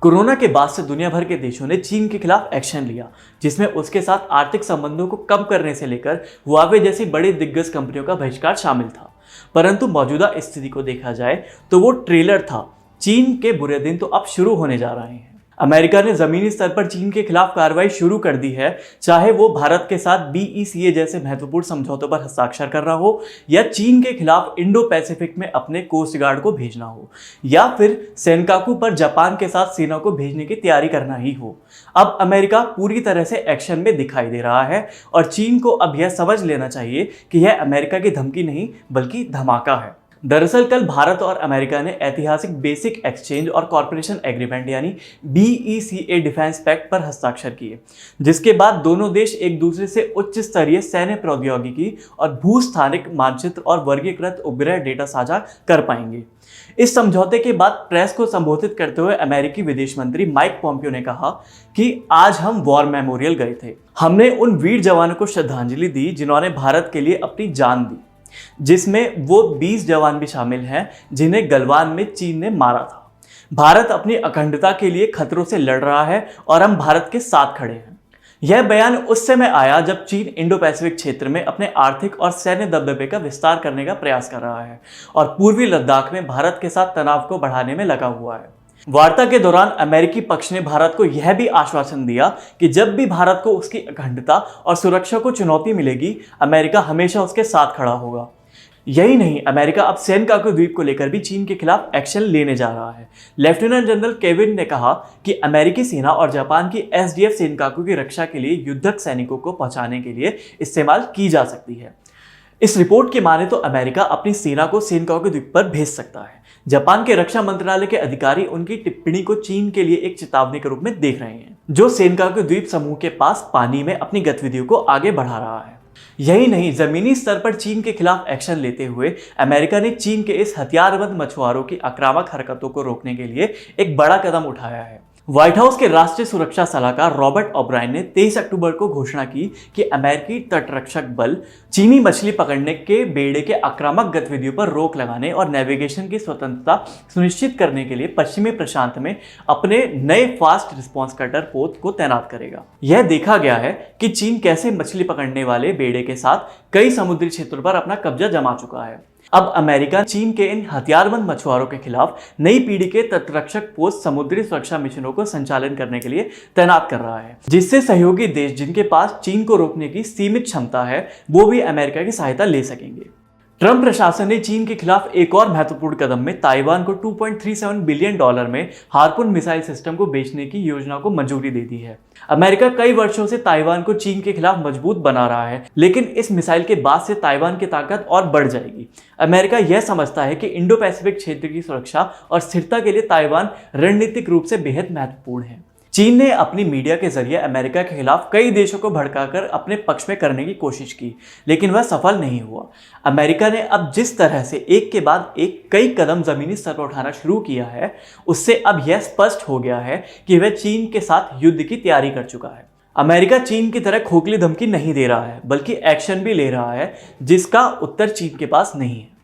Corona के बाद से दुनिया भर के देशों ने चीन के खिलाफ एक्शन लिया, जिसमें उसके साथ आर्थिक संबंधों को कम करने से लेकर हुआवे जैसी बड़ी दिग्गज कंपनियों का बहिष्कार शामिल था। परंतु मौजूदा स्थिति को देखा जाए तो वो ट्रेलर था। चीन के बुरे दिन तो अब शुरू होने जा रहे हैं। अमेरिका ने जमीनी स्तर पर चीन के खिलाफ कार्रवाई शुरू कर दी है, चाहे वो भारत के साथ BECA जैसे महत्वपूर्ण समझौतों पर हस्ताक्षर करना हो, या चीन के खिलाफ इंडो पैसिफिक में अपने कोस्ट गार्ड को भेजना हो, या फिर सेनकाकू पर जापान के साथ सेना को भेजने की तैयारी करना ही हो। अब अमेरिका पूरी तरह से एक्शन में दिखाई दे रहा है और चीन को अब यह समझ लेना चाहिए कि यह अमेरिका की धमकी नहीं बल्कि धमाका है। दरअसल कल भारत और अमेरिका ने ऐतिहासिक बेसिक एक्सचेंज और कॉर्पोरेशन एग्रीमेंट यानी BECA डिफेंस पैक्ट पर हस्ताक्षर किए, जिसके बाद दोनों देश एक दूसरे से उच्च स्तरीय सैन्य प्रौद्योगिकी और भूस्थानिक मानचित्र और वर्गीकृत उपग्रह डेटा साझा कर पाएंगे। इस समझौते के बाद प्रेस को संबोधित करते हुए अमेरिकी विदेश मंत्री माइक पॉम्पियो ने कहा कि आज हम वॉर मेमोरियल गए थे। हमने उन वीर जवानों को श्रद्धांजलि दी जिन्होंने भारत के लिए अपनी जान दी, जिसमें वो 20 जवान भी शामिल हैं जिन्हें गलवान में चीन ने मारा था। भारत अपनी अखंडता के लिए खतरों से लड़ रहा है और हम भारत के साथ खड़े हैं। यह बयान उस समय आया जब चीन इंडो पैसिफिक क्षेत्र में अपने आर्थिक और सैन्य दबदबे का विस्तार करने का प्रयास कर रहा है और पूर्वी लद्दाख में भारत के साथ तनाव को बढ़ाने में लगा हुआ है। वार्ता के दौरान अमेरिकी पक्ष ने भारत को यह भी आश्वासन दिया कि जब भी भारत को उसकी अखंडता और सुरक्षा को चुनौती मिलेगी, अमेरिका हमेशा उसके साथ खड़ा होगा। यही नहीं, अमेरिका अब सेनकाकू द्वीप को लेकर भी चीन के खिलाफ एक्शन लेने जा रहा है। लेफ्टिनेंट जनरल केविन ने कहा कि अमेरिकी सेना और जापान की SDF सेनकाकू की रक्षा के लिए युद्धक सैनिकों को पहुंचाने के लिए इस्तेमाल की जा सकती है। इस रिपोर्ट की माने तो अमेरिका अपनी सेना को सेनकाकू द्वीप पर भेज सकता है। जापान के रक्षा मंत्रालय के अधिकारी उनकी टिप्पणी को चीन के लिए एक चेतावनी के रूप में देख रहे हैं, जो सेनकाकू द्वीप समूह के पास पानी में अपनी गतिविधियों को आगे बढ़ा रहा है। यही नहीं, जमीनी स्तर पर चीन के खिलाफ एक्शन लेते हुए अमेरिका ने चीन के इस हथियारबंद मछुआरों की आक्रामक हरकतों को रोकने के लिए एक बड़ा कदम उठाया है। व्हाइट हाउस के राष्ट्रीय सुरक्षा सलाहकार रॉबर्ट ओब्रायन ने 23 अक्टूबर को घोषणा की कि अमेरिकी तटरक्षक बल चीनी मछली पकड़ने के बेड़े के आक्रामक गतिविधियों पर रोक लगाने और नेविगेशन की स्वतंत्रता सुनिश्चित करने के लिए पश्चिमी प्रशांत में अपने नए फास्ट रिस्पॉन्स कटर पोत को तैनात करेगा। यह देखा गया है कि चीन कैसे मछली पकड़ने वाले बेड़े के साथ कई समुद्री क्षेत्रों पर अपना कब्जा जमा चुका है। अब अमेरिका चीन के इन हथियारबंद मछुआरों के खिलाफ नई पीढ़ी के तटरक्षक पोस्ट समुद्री सुरक्षा मिशनों को संचालन करने के लिए तैनात कर रहा है, जिससे सहयोगी देश जिनके पास चीन को रोकने की सीमित क्षमता है वो भी अमेरिका की सहायता ले सकेंगे। ट्रंप प्रशासन ने चीन के खिलाफ एक और महत्वपूर्ण कदम में ताइवान को $2.37 बिलियन में हार्पून मिसाइल सिस्टम को बेचने की योजना को मंजूरी दे दी है। अमेरिका कई वर्षों से ताइवान को चीन के खिलाफ मजबूत बना रहा है, लेकिन इस मिसाइल के बाद से ताइवान की ताकत और बढ़ जाएगी। अमेरिका यह समझता है कि इंडो पैसिफिक क्षेत्र की सुरक्षा और स्थिरता के लिए ताइवान रणनीतिक रूप से बेहद महत्वपूर्ण है। चीन ने अपनी मीडिया के जरिए अमेरिका के खिलाफ कई देशों को भड़काकर अपने पक्ष में करने की कोशिश की, लेकिन वह सफल नहीं हुआ। अमेरिका ने अब जिस तरह से एक के बाद एक कई कदम जमीनी स्तर पर उठाना शुरू किया है, उससे अब यह स्पष्ट हो गया है कि वह चीन के साथ युद्ध की तैयारी कर चुका है। अमेरिका चीन की तरह खोखली धमकी नहीं दे रहा है, बल्कि एक्शन भी ले रहा है, जिसका उत्तर चीन के पास नहीं है।